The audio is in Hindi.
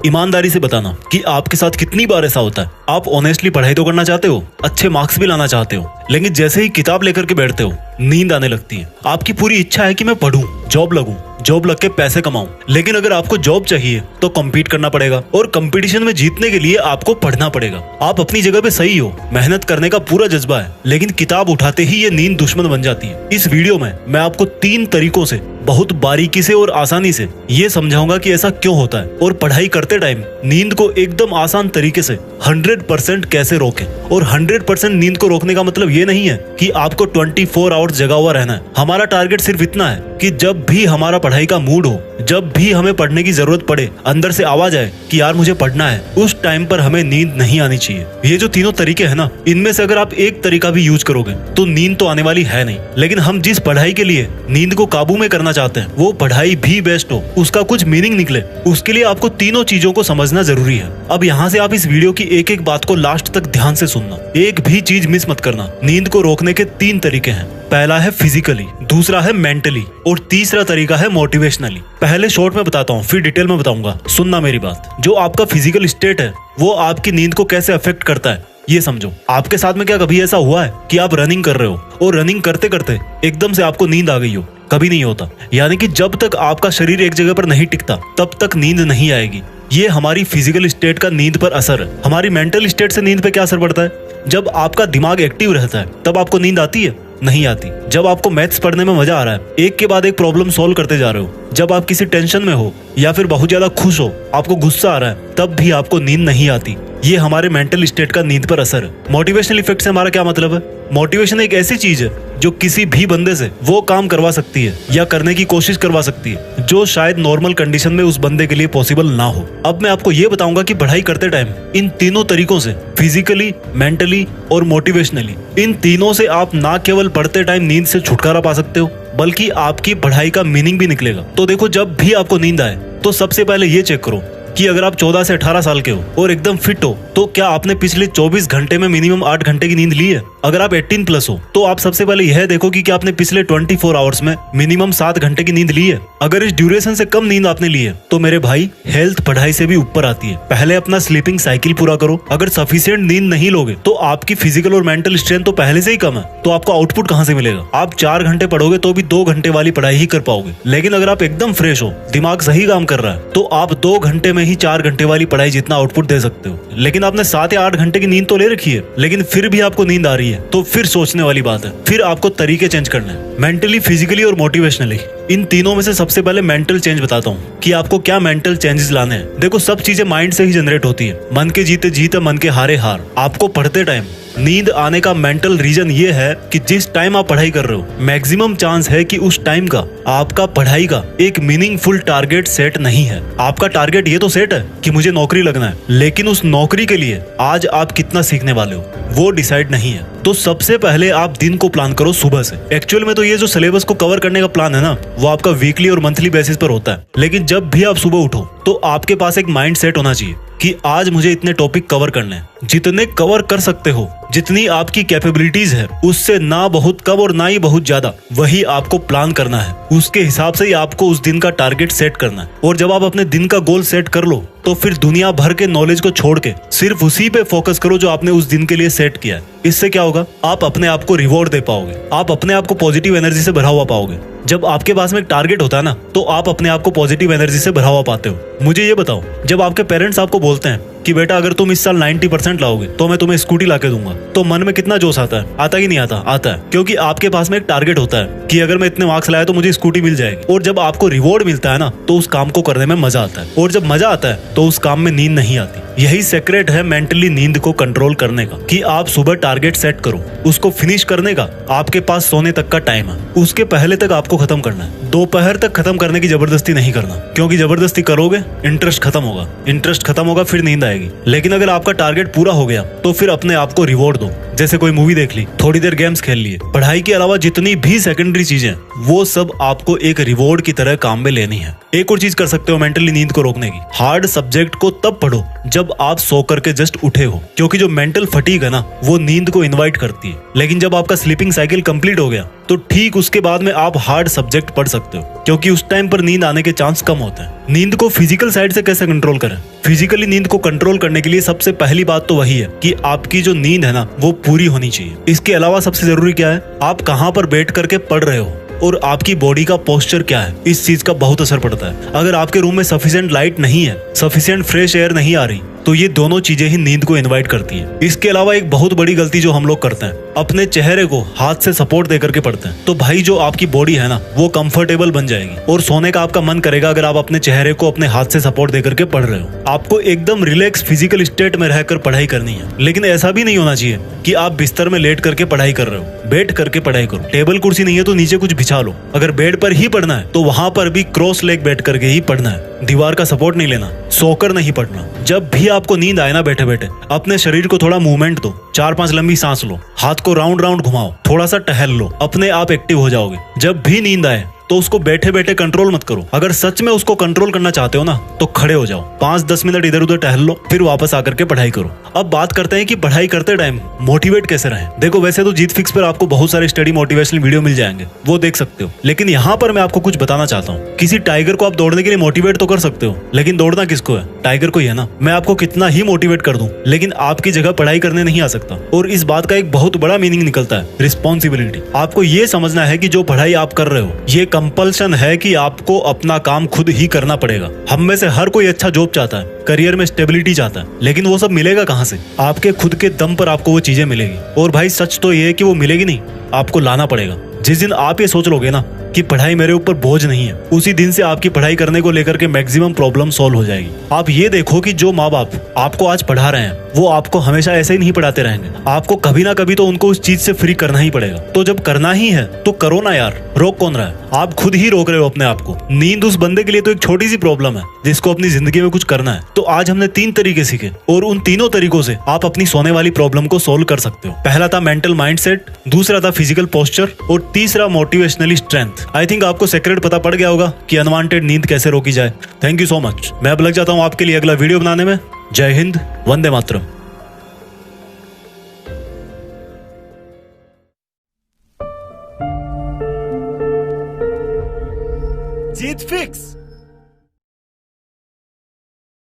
ईमानदारी से बताना कि आपके साथ कितनी बार ऐसा होता है। आप ऑनेस्टली पढ़ाई तो करना चाहते हो, अच्छे मार्क्स भी लाना चाहते हो, लेकिन जैसे ही किताब लेकर के बैठते हो नींद आने लगती है। आपकी पूरी इच्छा है कि मैं पढूं, जॉब लगूं, जॉब लग के पैसे कमाऊं, लेकिन अगर आपको जॉब चाहिए तो कम्पीट करना पड़ेगा और कंपटीशन में जीतने के लिए आपको पढ़ना पड़ेगा। आप अपनी जगह पे सही हो, मेहनत करने का पूरा जज्बा है, लेकिन किताब उठाते ही ये नींद दुश्मन बन जाती है। इस वीडियो में मैं आपको 3 तरीकों से बहुत बारीकी से और आसानी से ये समझाऊंगा कि ऐसा क्यों होता है और पढ़ाई करते टाइम नींद को एकदम आसान तरीके से 100% कैसे रोकें। और 100% नींद को रोकने का मतलब ये नहीं है कि आपको 24 आवर्स जगा हुआ रहना है। हमारा टारगेट सिर्फ इतना है कि जब भी हमारा पढ़ाई का मूड हो, जब भी हमें पढ़ने की जरूरत पड़े, अंदर से आवाज आए कि यार मुझे पढ़ना है, उस टाइम पर हमें नींद नहीं आनी चाहिए। ये जो तीनों तरीके हैं ना, इनमें से अगर आप एक तरीका भी यूज करोगे तो नींद तो आने वाली है नहीं। लेकिन हम जिस पढ़ाई के लिए नींद को काबू में करना चाहते हैं वो पढ़ाई भी बेस्ट हो, उसका कुछ मीनिंग निकले, उसके लिए आपको तीनों चीजों को समझना जरूरी है। अब यहाँ से आप इस वीडियो की एक एक बात को लास्ट तक ध्यान से सुनना, एक भी चीज मिस मत करना। नींद को रोकने के 3 तरीके हैं। पहला है फिजिकली, दूसरा है मेंटली और तीसरा तरीका है मोटिवेशनली। पहले शॉर्ट में बताता हूँ, फिर डिटेल में बताऊंगा, सुनना मेरी बात। जो आपका फिजिकल स्टेट है वो आपकी नींद को कैसे अफेक्ट करता है ये समझो। आपके साथ में क्या कभी ऐसा हुआ है कि आप रनिंग कर रहे हो और रनिंग करते करते एकदम से आपको नींद आ गई हो? कभी नहीं होता। यानी कि जब तक आपका शरीर एक जगह पर नहीं टिकता तब तक नींद नहीं आएगी। ये हमारी फिजिकल स्टेट का नींद पर असर है। हमारी मेंटल स्टेट से नींद पे क्या असर पड़ता है? जब आपका दिमाग एक्टिव रहता है तब आपको नींद आती है? नहीं आती। जब आपको मैथ्स पढ़ने में मजा आ रहा है, एक के बाद एक प्रॉब्लम सॉल्व करते जा रहे हो, जब आप किसी टेंशन में हो या फिर बहुत ज्यादा खुश हो, आपको गुस्सा आ रहा है, तब भी आपको नींद नहीं आती। ये हमारे मेंटल स्टेट का नींद पर असर है। मोटिवेशनल इफेक्ट से हमारा क्या मतलब है? मोटिवेशन एक ऐसी चीज है जो किसी भी बंदे से वो काम करवा सकती है या करने की कोशिश करवा सकती है जो शायद नॉर्मल कंडीशन में उस बंदे के लिए पॉसिबल ना हो। अब मैं आपको ये बताऊंगा कि पढ़ाई करते टाइम इन तीनों तरीकों से, फिजिकली, मेंटली और मोटिवेशनली, इन तीनों से आप ना केवल पढ़ते टाइम नींद से छुटकारा पा सकते हो बल्कि आपकी पढ़ाई का मीनिंग भी निकलेगा। तो देखो, जब भी आपको नींद आए तो सबसे पहले ये चेक करो कि अगर आप 14 से 18 साल के हो और एकदम फिट हो तो क्या आपने पिछले 24 घंटे में मिनिमम 8 घंटे की नींद ली है? अगर आप 18 प्लस हो तो आप सबसे पहले यह देखो कि क्या आपने पिछले 24 आवर्स में मिनिमम 7 घंटे की नींद ली है। अगर इस ड्यूरेशन से कम नींद आपने ली है तो मेरे भाई, हेल्थ पढ़ाई से भी ऊपर आती है। पहले अपना स्लीपिंग साइकिल पूरा करो। अगर सफिशिएंट नींद नहीं लोगे तो आपकी फिजिकल और मेंटल स्ट्रेंथ तो पहले से ही कम है, तो आपको आउटपुट कहाँ से मिलेगा? आप 4 घंटे पढ़ोगे तो भी 2 घंटे वाली पढ़ाई ही कर पाओगे। लेकिन अगर आप एकदम फ्रेश हो, दिमाग सही काम कर रहा है, तो आप 2 घंटे में ही 4 घंटे वाली पढ़ाई जितना आउटपुट दे सकते हो। लेकिन आपने 7 या 8 घंटे की नींद तो ले रखी है, लेकिन फिर भी आपको नींद आ रही है, तो फिर सोचने वाली बात है। फिर आपको तरीके चेंज करने हैं, मेंटली, फिजिकली और मोटिवेशनली। इन तीनों में से सबसे पहले मेंटल चेंज बताता हूँ कि आपको क्या मेंटल चेंजेस लाने हैं। देखो, सब चीजें माइंड से ही जनरेट होती है। मन के जीते जीत, मन के हारे हार। आपको पढ़ते टाइम नींद आने का मेंटल रीजन ये है कि जिस टाइम आप पढ़ाई कर रहे हो, मैक्सिमम चांस है कि उस टाइम का आपका पढ़ाई का एक मीनिंगफुल टारगेट सेट नहीं है। आपका टारगेट ये तो सेट है कि मुझे नौकरी लगना है, लेकिन उस नौकरी के लिए आज आप कितना सीखने वाले हो वो डिसाइड नहीं है। तो सबसे पहले आप दिन को प्लान करो सुबह से। एक्चुअल में तो ये जो सिलेबस को कवर करने का प्लान है ना, वो आपका वीकली और मंथली बेसिस पर होता है। लेकिन जब भी आप सुबह उठो तो आपके पास एक माइंड सेट होना चाहिए कि आज मुझे इतने टॉपिक कवर करने हैं। जितने कवर कर सकते हो, जितनी आपकी कैपेबिलिटीज है, उससे ना बहुत कम और ना ही बहुत ज्यादा, वही आपको प्लान करना है। उसके हिसाब से ही आपको उस दिन का टारगेट सेट करना है। और जब आप अपने दिन का गोल सेट कर लो तो फिर दुनिया भर के नॉलेज को छोड़ के सिर्फ उसी पे फोकस करो जो आपने उस दिन के लिए सेट किया है। इससे क्या होगा? आप अपने आप को रिवॉर्ड दे पाओगे, आप अपने आप को पॉजिटिव एनर्जी से भरा हुआ पाओगे। जब आपके पास में एक टारगेट होता है ना, तो आप अपने आप को पॉजिटिव एनर्जी से भरा हुआ पाते हो। मुझे ये बताओ, जब आपके पेरेंट्स आपको बोलते हैं कि बेटा अगर तुम इस साल 90% लाओगे तो मैं तुम्हें स्कूटी लाके दूंगा, तो मन में कितना जोश आता है? आता ही नहीं आता? आता है, क्योंकि आपके पास में एक टारगेट होता है कि अगर मैं इतने मार्क्स लाया तो मुझे स्कूटी मिल जाएगी। और जब आपको रिवॉर्ड मिलता है ना, तो उस काम को करने में मजा आता है। और जब मजा आता है तो उस काम में नींद नहीं आती। यही सीक्रेट है मेंटली नींद को कंट्रोल करने का, कि आप सुबह टारगेट सेट करो, उसको फिनिश करने का आपके पास सोने तक का टाइम है, उसके पहले तक आपको खत्म करना है। दोपहर तक खत्म करने की जबरदस्ती नहीं करना, क्योंकि जबरदस्ती करोगे इंटरेस्ट खत्म होगा, इंटरेस्ट खत्म होगा फिर नींद आएगी। लेकिन अगर आपका टारगेट पूरा हो गया तो फिर अपने आप को रिवॉर्ड दो। जैसे कोई मूवी देख ली, थोड़ी देर गेम्स खेल लिए। पढ़ाई के अलावा जितनी भी सेकेंडरी चीजें वो सब आपको एक रिवॉर्ड की तरह काम में लेनी है। एक और चीज कर सकते हो मेंटली नींद को रोकने की, हार्ड सब्जेक्ट को तब पढ़ो जब आप सो करके जस्ट उठे हो, क्योंकि जो मेंटल फटीग है ना वो नींद को इनवाइट करती है। लेकिन जब आपका स्लीपिंग साइकिल कंप्लीट हो गया तो ठीक उसके बाद में आप हार्ड सब्जेक्ट पढ़ सकते हो, क्योंकि उस टाइम पर नींद आने के चांस कम होते हैं। नींद को फिजिकल साइड से कैसे कंट्रोल करें? फिजिकली नींद को कंट्रोल करने के लिए सबसे पहली बात तो वही है कि आपकी जो नींद है ना वो पूरी होनी चाहिए। इसके अलावा सबसे जरूरी क्या है, आप कहाँ पर बैठ करके पढ़ रहे हो और आपकी बॉडी का पोस्चर क्या है, इस चीज का बहुत असर पड़ता है। अगर आपके रूम में सफिशिएंट लाइट नहीं है, सफिशिएंट फ्रेश एयर नहीं आ रही, तो ये दोनों चीजें ही नींद को इनवाइट करती है। इसके अलावा एक बहुत बड़ी गलती जो हम लोग करते हैं, अपने चेहरे को हाथ से सपोर्ट दे करके पढ़ते हैं। तो भाई जो आपकी बॉडी है ना वो कंफर्टेबल बन जाएगी और सोने का आपका मन करेगा अगर आप अपने चेहरे को अपने हाथ से सपोर्ट दे करके पढ़ रहे हो। आपको एकदम रिलैक्स फिजिकल स्टेट में रहकर पढ़ाई करनी है, लेकिन ऐसा भी नहीं होना चाहिए कि आप बिस्तर में लेट करके पढ़ाई कर रहे हो। बैठ करके पढ़ाई करो। टेबल कुर्सी नहीं है तो नीचे कुछ बिछा लो। अगर बेड पर ही पढ़ना है तो वहां पर भी क्रॉस लेग बैठ करके ही पढ़ना है, दीवार का सपोर्ट नहीं लेना, सोकर नहीं पढ़ना। जब भी आपको नींद आए ना बैठे बैठे अपने शरीर को थोड़ा मूवमेंट दो, 4-5 लंबी सांस लो, हाथ को राउंड राउंड घुमाओ, थोड़ा सा टहल लो, अपने आप एक्टिव हो जाओगे। जब भी नींद आए तो उसको बैठे बैठे कंट्रोल मत करो। अगर सच में उसको कंट्रोल करना चाहते हो ना तो खड़े हो जाओ, 5-10 मिनट इधर उधर टहल लो, फिर वापस आकर के पढ़ाई करो। अब बात करते हैं कि पढ़ाई करते टाइम मोटिवेट कैसे रहें। देखो वैसे तो जीत फिक्स पर आपको बहुत सारे स्टडी मोटिवेशनल वीडियो मिल जाएंगे, वो देख सकते हो, लेकिन यहाँ पर मैं आपको कुछ बताना चाहता हूँ। किसी टाइगर को आप दौड़ने के लिए मोटिवेट तो कर सकते हो, लेकिन दौड़ना किसको है? टाइगर को ही है ना। मैं आपको कितना ही मोटिवेट कर दूं, लेकिन आपकी जगह पढ़ाई करने नहीं आ सकता। और इस बात का एक बहुत बड़ा मीनिंग निकलता है, रिस्पॉन्सिबिलिटी। आपको ये समझना है कि जो पढ़ाई आप कर रहे हो ये कंपल्सन है कि आपको अपना काम खुद ही करना पड़ेगा। हम में से हर कोई अच्छा जॉब चाहता है, करियर में स्टेबिलिटी चाहता है, लेकिन वो सब मिलेगा कहाँ से? आपके खुद के दम पर आपको वो चीजें मिलेगी। और भाई सच तो ये है कि वो मिलेगी नहीं, आपको लाना पड़ेगा। जिस दिन आप ये सोच लोगे ना कि पढ़ाई मेरे ऊपर बोझ नहीं है, उसी दिन से आपकी पढ़ाई करने को लेकर के मैक्सिमम प्रॉब्लम सॉल्व हो जाएगी। आप ये देखो कि जो माँ बाप आपको आज पढ़ा रहे हैं वो आपको हमेशा ऐसे ही नहीं पढ़ाते रहेंगे। आपको कभी ना कभी तो उनको उस चीज से फ्री करना ही पड़ेगा। तो जब करना ही है तो करो ना यार, रोक कौन रहा है? आप खुद ही रोक रहे हो अपने आप को। नींद उस बंदे के लिए तो एक छोटी सी प्रॉब्लम है जिसको अपनी जिंदगी में कुछ करना है। तो आज हमने 3 तरीके सीखे और उन तीनों तरीकों से आप अपनी सोने वाली प्रॉब्लम को सोल्व कर सकते हो। पहला था मेंटल माइंडसेट, दूसरा था फिजिकल पोस्चर और तीसरा मोटिवेशनली स्ट्रेंथ। आई थिंक आपको सेक्रेट पता पड़ गया होगा कि अनवांटेड नींद कैसे रोकी जाए। Thank you so much. मैं अब लग जाता हूँ आपके लिए अगला वीडियो बनाने में। जय हिंद, वंदे मातरम। जीत फिक्स।